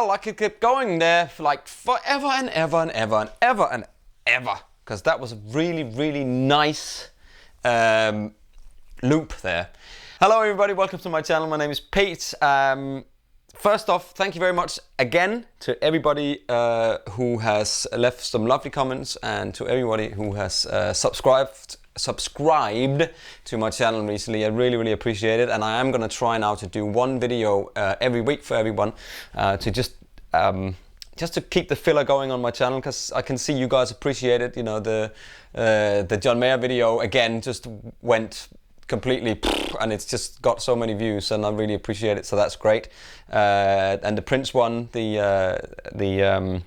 Well, I could keep going there for like forever and ever and ever and ever and ever, because that was a really, really nice loop there. Hello everybody, welcome to my channel. My name is Pete. First off, thank you very much again to everybody who has left some lovely comments, and to everybody who has subscribed to my channel recently. I really, really appreciate it, and I am going to try now to do one video every week for everyone to just to keep the filler going on my channel, because I can see you guys appreciate it. You know, the John Mayer video again just went completely, and it's just got so many views, and I really appreciate it, so that's great. And the Prince one, the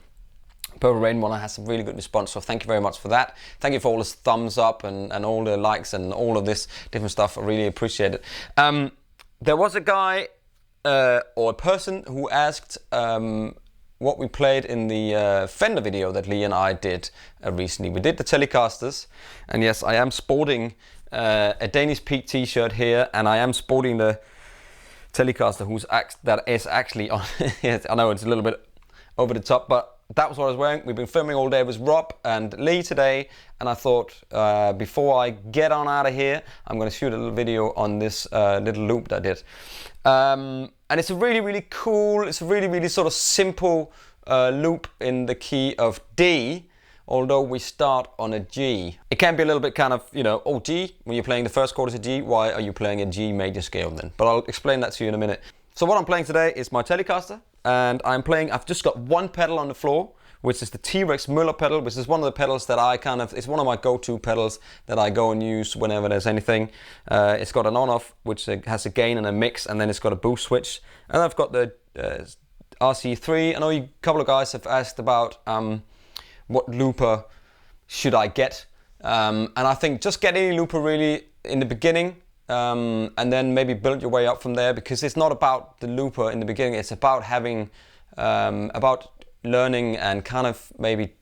Purple Rain one, has some really good response, so thank you very much for that. Thank you for all the thumbs up and all the likes and all of this different stuff. I really appreciate it. There was a guy or a person who asked what we played in the Fender video that Lee and I did recently. We did the Telecasters, and yes, I am sporting a Danish Pete t-shirt here, and I am sporting the Telecaster that is actually on. Yes, I know it's a little bit over the top, but that was what I was wearing. We've been filming all day with Rob and Lee today, and I thought before I get on out of here, I'm going to shoot a little video on this little loop that I did. And it's a really, really cool, it's a really, really sort of simple loop in the key of D, although we start on a G. It can be a little bit kind of, you know, oh, G, when you're playing the first chord is a G, why are you playing a G major scale then? But I'll explain that to you in a minute. So what I'm playing today is my Telecaster, and I've just got one pedal on the floor, which is the T-Rex Müller pedal, which is one of the pedals that it's one of my go-to pedals that I go and use whenever there's anything. It's got an on-off, which has a gain and a mix, and then it's got a boost switch. And I've got the RC3. I know a couple of guys have asked about what looper should I get. And I think just get any looper really in the beginning, and then maybe build your way up from there, because it's not about the looper in the beginning. It's about having, about learning and kind of maybe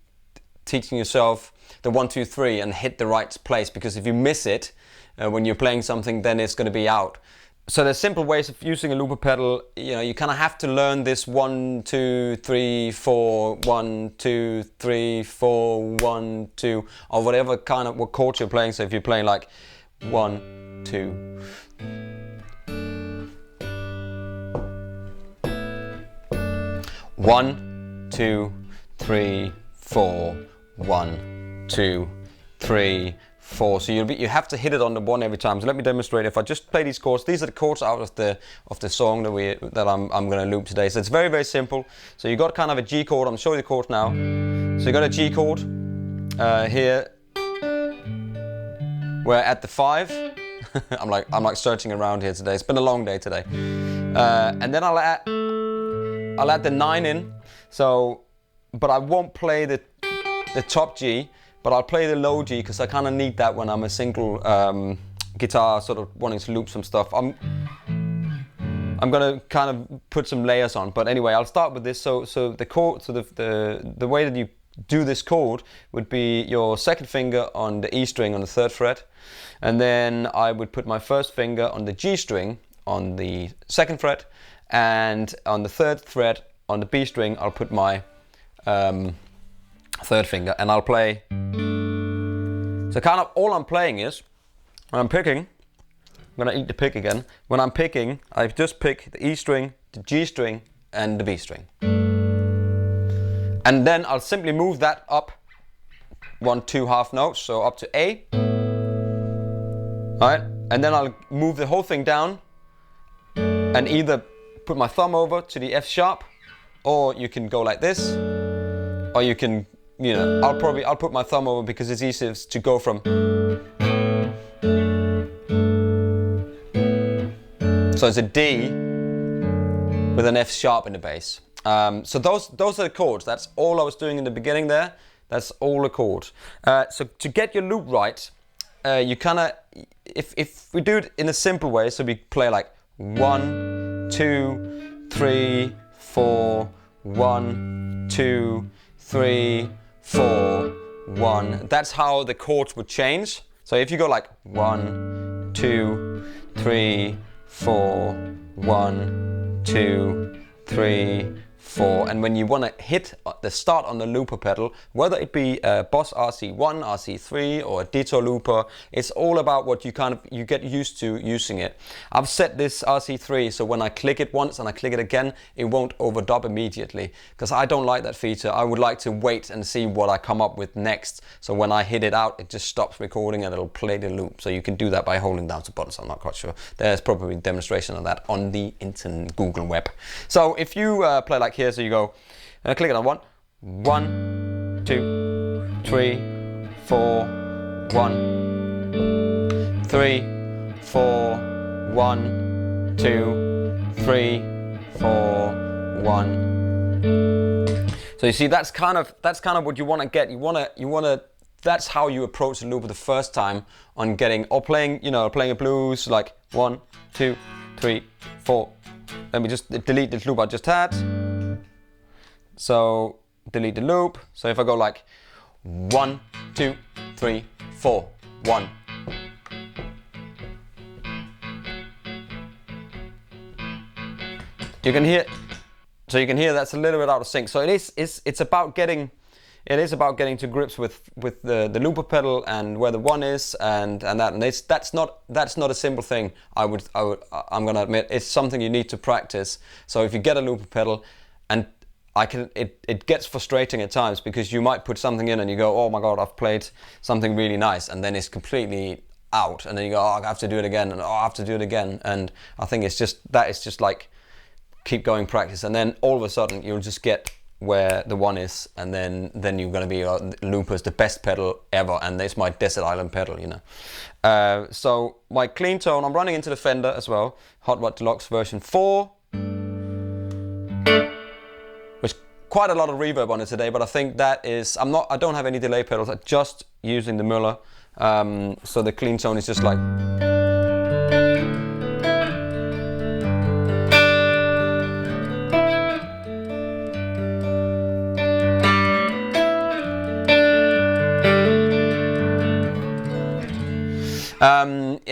teaching yourself the 1, 2, 3 and hit the right place, because if you miss it when you're playing something, then it's going to be out. So there's simple ways of using a looper pedal. You know, you kind of have to learn this 1, 2, 3, 4, 1, 2, 3, 4, 1, 2, or whatever kind of what chords you're playing. So if you're playing like 1, 2, 1, 2, 3, 4, 1, 2, 3, 4. So you have to hit it on the 1 every time. So let me demonstrate. If I just play these chords, these are the chords out of the song that I'm going to loop today. So it's very, very simple. So you got kind of a G chord. I'm showing you the chords now. So you got a G chord here. We're at the 5. I'm like searching around here today. It's been a long day today. And then I'll add the 9 in. So, but I won't play the top G, but I'll play the low G, because I kind of need that when I'm a single guitar sort of wanting to loop some stuff. I'm gonna kind of put some layers on, but anyway, I'll start with this. So the chord, so the way that you do this chord would be your second finger on the E string on the 3rd fret, and then I would put my first finger on the G string on the 2nd fret, and on the 3rd fret on the B string I'll put my 3rd finger, and I'll play. So kind of all I'm playing is, when I'm picking, I'm gonna eat the pick again. When I'm picking, I just pick the E string, the G string, and the B string. And then I'll simply move that up 1, 2 half notes, so up to A. Alright, and then I'll move the whole thing down and either put my thumb over to the F sharp, or you can go like this, or you can, you know, I'll put my thumb over because it's easiest to go from. So it's a D with an F sharp in the bass. So those are the chords. That's all I was doing in the beginning there. That's all the chords. So to get your loop right, you kind of, if we do it in a simple way, so we play like 1, 2, 3, 4, 1, 2, 3, 4, 1. That's how the chords would change. So if you go like 1, 2, 3, 4, 1, 2, 3, 4. And when you want to hit the start on the looper pedal, whether it be a Boss RC1, RC3 or a Ditto looper, it's all about what you get used to using it. I've set this RC3 so when I click it once and I click it again, it won't overdub immediately, because I don't like that feature. I would like to wait and see what I come up with next. So when I hit it out, it just stops recording and it'll play the loop. So you can do that by holding down the buttons. I'm not quite sure. There's probably a demonstration of that on the internet, Google web. So if you play like here, so you go, click it on 1, 2, 3, 4, 1, 3, 4, 1, 2, 3, 4, 1. So you see, that's kind of what you want to get. You want to. That's how you approach the looper the first time on getting, or playing, playing a blues like 1, 2, 3, 4. Let me just delete this loop I just had. So delete the loop. So if I go like 1, 2, 3, 4, 1. You can hear that's a little bit out of sync. So it's about getting to grips with the looper pedal and where the 1 is and that, and that's not a simple thing. I'm gonna admit, it's something you need to practice. So if you get a looper pedal, and it gets frustrating at times, because you might put something in and you go, oh my god, I've played something really nice, and then it's completely out, and then you go, oh, I have to do it again, and oh, I have to do it again. And I think it's just like keep going, practice, and then all of a sudden you'll just get where the 1 is, and then you're going to be loopers, the best pedal ever, and it's my desert island pedal, So my clean tone, I'm running into the Fender as well, Hot Rod Deluxe version 4. There's quite a lot of reverb on it today, but I think that is, I don't have any delay pedals, I'm just using the Muller, so the clean tone is just like.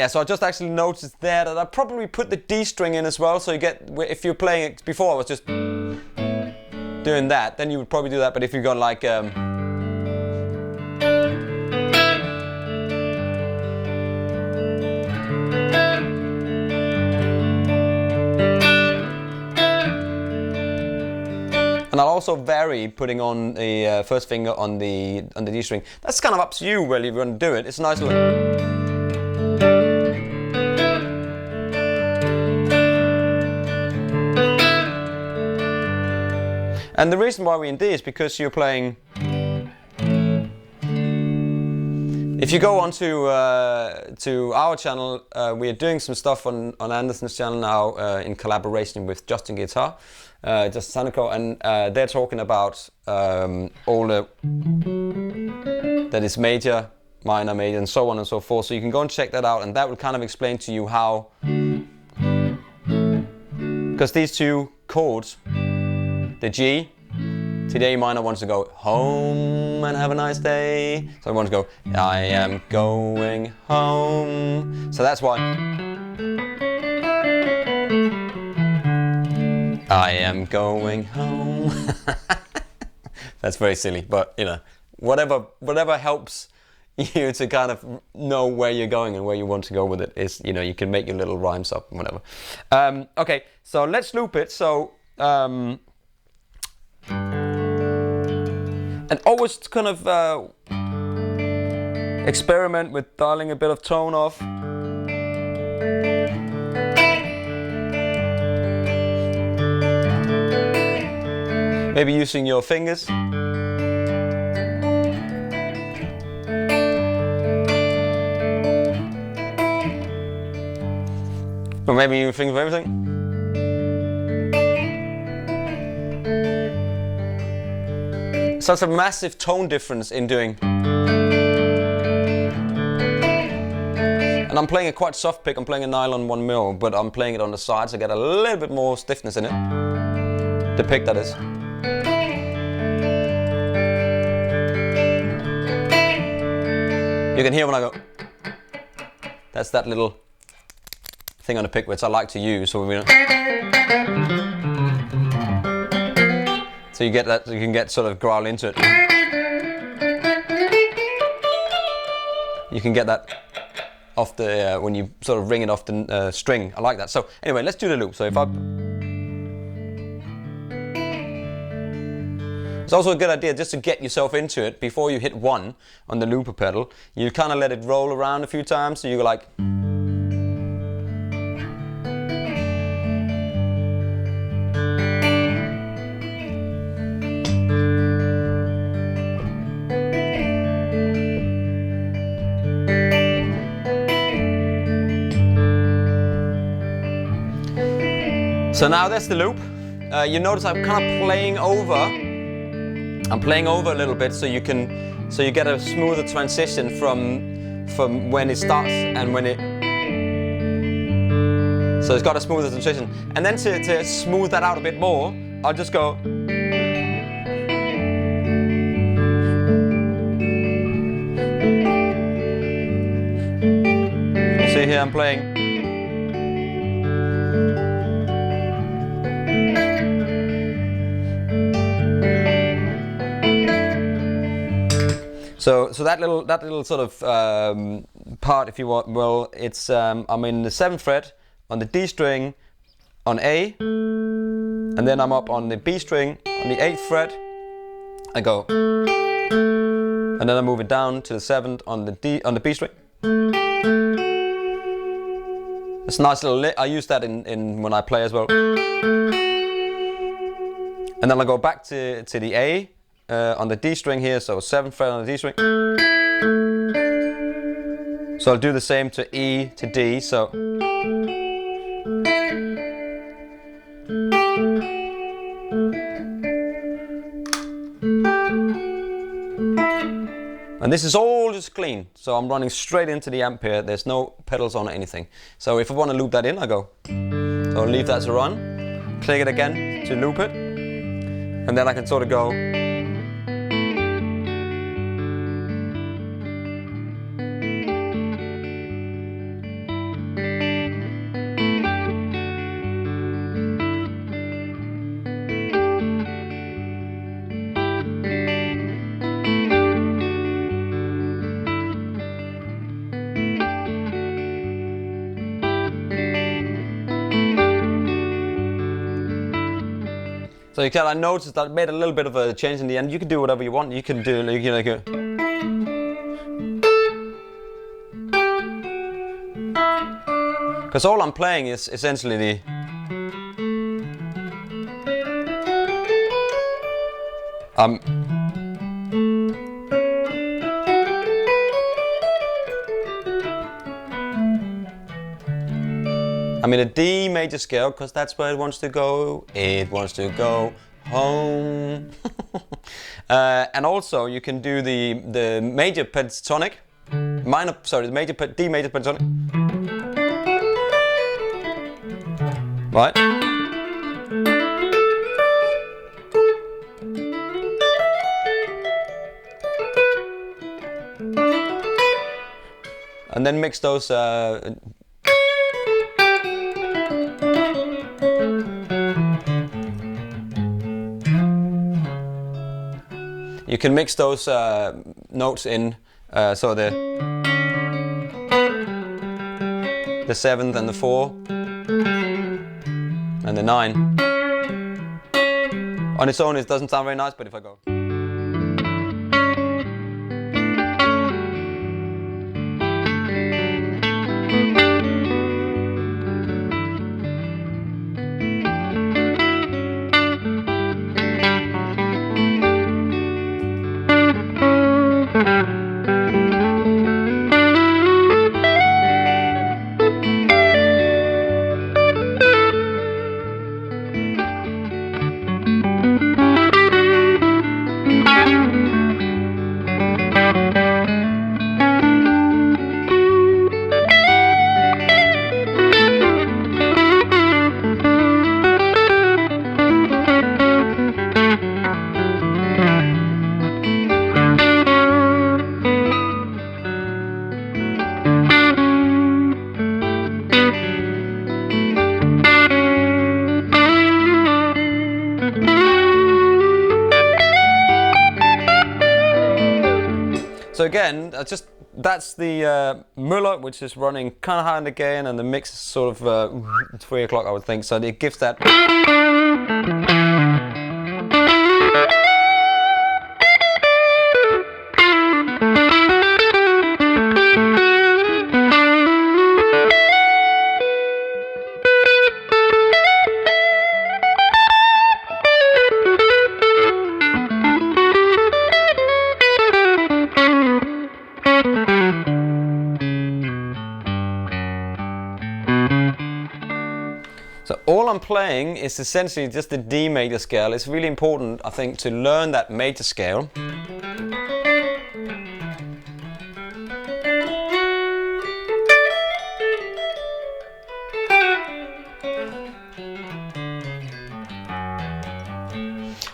So I just actually noticed there that I probably put the D string in as well, so you get, if you're playing it, before I was just doing that, then you would probably do that, but if you've got like and I'll also vary putting on the first finger on the D string. That's kind of up to you whether you're going to do it. It's a nice little. And the reason why we're in D is because you're playing. If you go on to our channel, we are doing some stuff on Anderson's channel now in collaboration with Justin Guitar, Justin Sanico, and they're talking about all the that is major, minor, major, and so on and so forth. So you can go and check that out, and that will kind of explain to you how, because these two chords, the G, today minor wants to go home and have a nice day. So it wants to go, I am going home. So that's why. I am going home. That's very silly, but whatever helps you to kind of know where you're going and where you want to go with it is, you can make your little rhymes up and whatever. Okay, so let's loop it. So. And always kind of experiment with dialing a bit of tone off. Maybe using your fingers. Or maybe you think of everything. So it's a massive tone difference in doing. And I'm playing a quite soft pick, I'm playing a nylon 1mm, but I'm playing it on the sides to get a little bit more stiffness in it. The pick, that is. You can hear when I go. That's that little thing on the pick which I like to use. So we don't. So you get that, you can get sort of growl into it. You can get that off the when you sort of ring it off the string. I like that. So anyway, let's do the loop. So if I, it's also a good idea just to get yourself into it before you hit 1 on the looper pedal. You kind of let it roll around a few times, so you go like. So now that's the loop. You notice I'm kind of playing over. I'm playing over a little bit, so you get a smoother transition from when it starts and when it. So it's got a smoother transition, and then to smooth that out a bit more, I'll just go. You see here I'm playing. So that little sort of part, if you want, well, it's I'm in the 7th fret on the D string on A, and then I'm up on the B string on the 8th fret. I go, and then I move it down to the 7th on the B string. It's a nice little lick. I use that in when I play as well. And then I go back to the A. On the D string here, so 7th fret on the D string. So I'll do the same to E to D, so. And this is all just clean, so I'm running straight into the amp here. There's no pedals on or anything. So if I want to loop that in, I go. So I'll leave that to run, click it again to loop it, and then I can sort of go. So you can, I noticed that I made a little bit of a change in the end. You can do whatever you want. You can do like, you know, because all I'm playing is essentially the. I'm in a D major scale because that's where it wants to go. It wants to go home. And also you can do the major pentatonic, the major D major pentatonic. Right. And then mix those. You can mix those notes in, so the 7th and the 4 and the 9. On its own, it doesn't sound very nice, but if I go. So again, that's the Müller, which is running kind of high in the gain, and the mix is sort of 3 o'clock, I would think. So it gives that. So all I'm playing is essentially just the D major scale. It's really important, I think, to learn that major scale.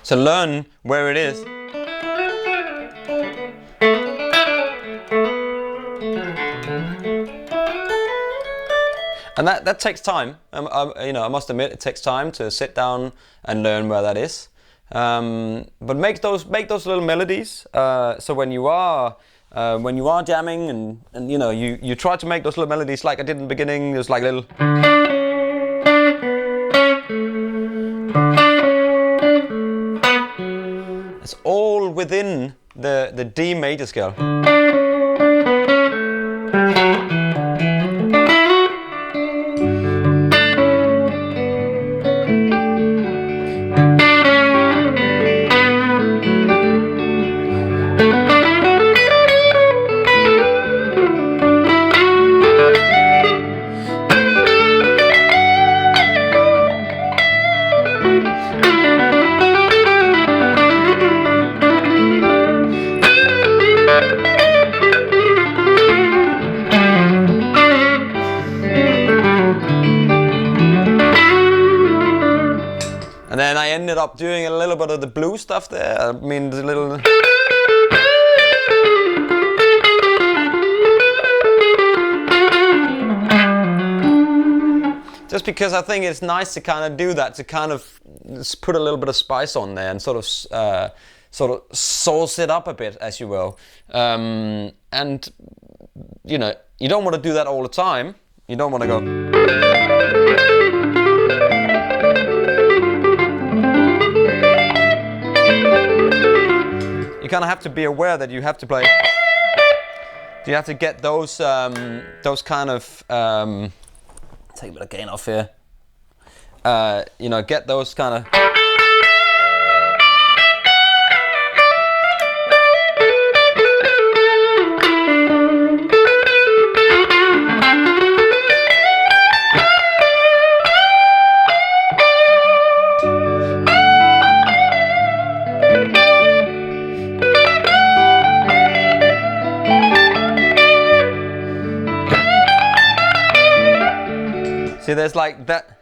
So learn where it is. And that takes time. I must admit, it takes time to sit down and learn where that is. But make those little melodies. So when you are jamming and you try to make those little melodies like I did in the beginning. There's like little. It's all within the D major scale. And then I ended up doing a little bit of the blues stuff there. I mean, the little. Just because I think it's nice to kind of do that, to kind of put a little bit of spice on there and sort of sauce it up a bit, as you will. And you don't want to do that all the time. You don't want to go. You kind of have to be aware that you have to play. You have to get those kind of take a bit of gain off here. Get those kind of. See, there's like that.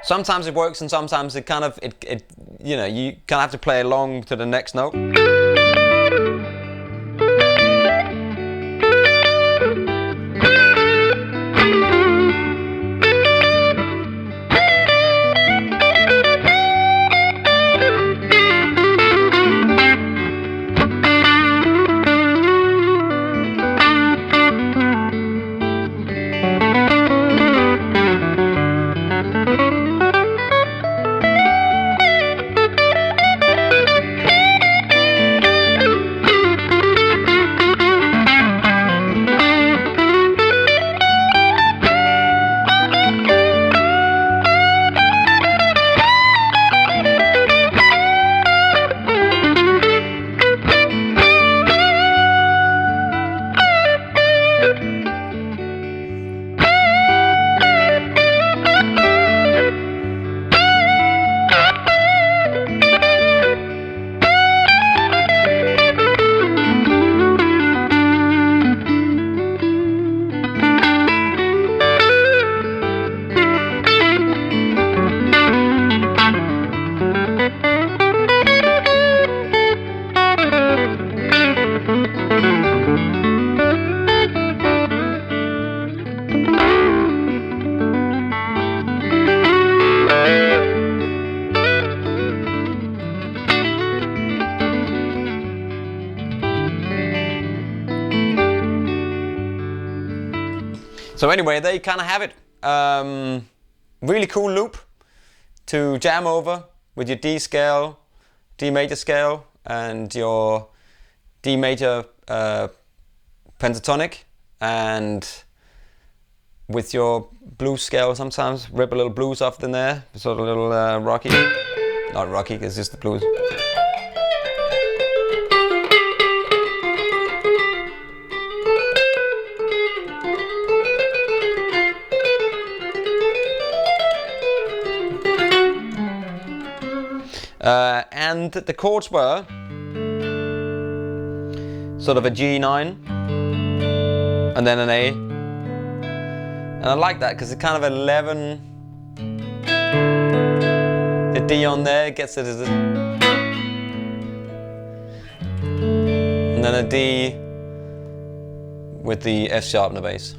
Sometimes it works, and sometimes it kind of you kind of have to play along to the next note. So anyway, there you kind of have it. Really cool loop to jam over with your D scale, D major scale, and your D major pentatonic, and with your blues scale sometimes rip a little blues off in there, sort of a little rocky. Not rocky, it's just the blues. And the chords were sort of a G9 and then an A, and I like that because it's kind of 11. The D on there gets it as a, and then a D with the F sharp in the bass.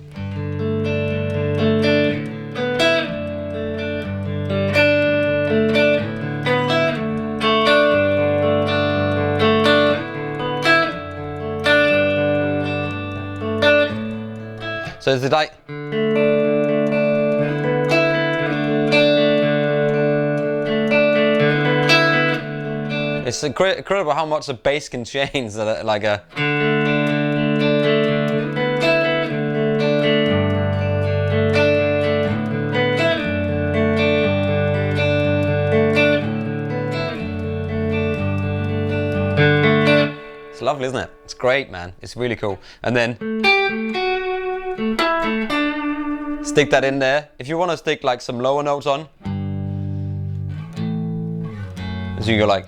So it's like it's incredible how much the bass can change. Like a it's lovely, isn't it? It's great, man. It's really cool. And then stick that in there. If you want to stick like some lower notes on, so you go like.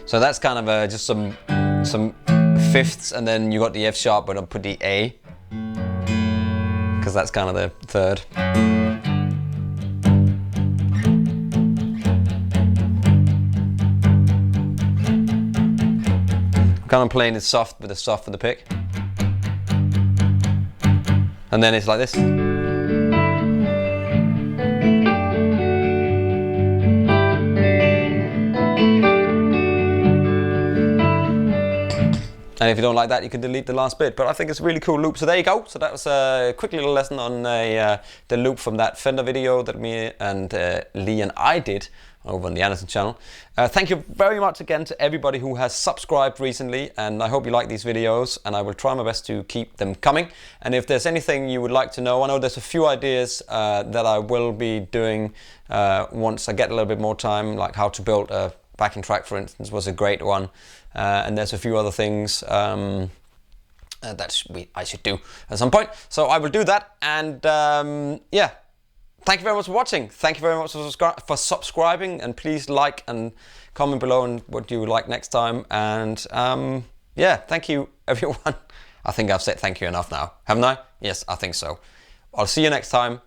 So that's kind of just some fifths, and then you got the F sharp, but I'll put the A because that's kind of the third. I'm kind of playing it soft with the pick, and then it's like this. And if you don't like that, you can delete the last bit. But I think it's a really cool loop. So there you go. So that was a quick little lesson on the loop from that Fender video that me and Lee and I did over on the Anderson channel. Thank you very much again to everybody who has subscribed recently, and I hope you like these videos, and I will try my best to keep them coming. And if there's anything you would like to know, I know there's a few ideas that I will be doing once I get a little bit more time, like how to build a backing track, for instance, was a great one. And there's a few other things that I should do at some point. So I will do that. And yeah, thank you very much for watching. Thank you very much for subscribing. And please like and comment below on what you would like next time. And yeah, thank you, everyone. I think I've said thank you enough now, haven't I? Yes, I think so. I'll see you next time.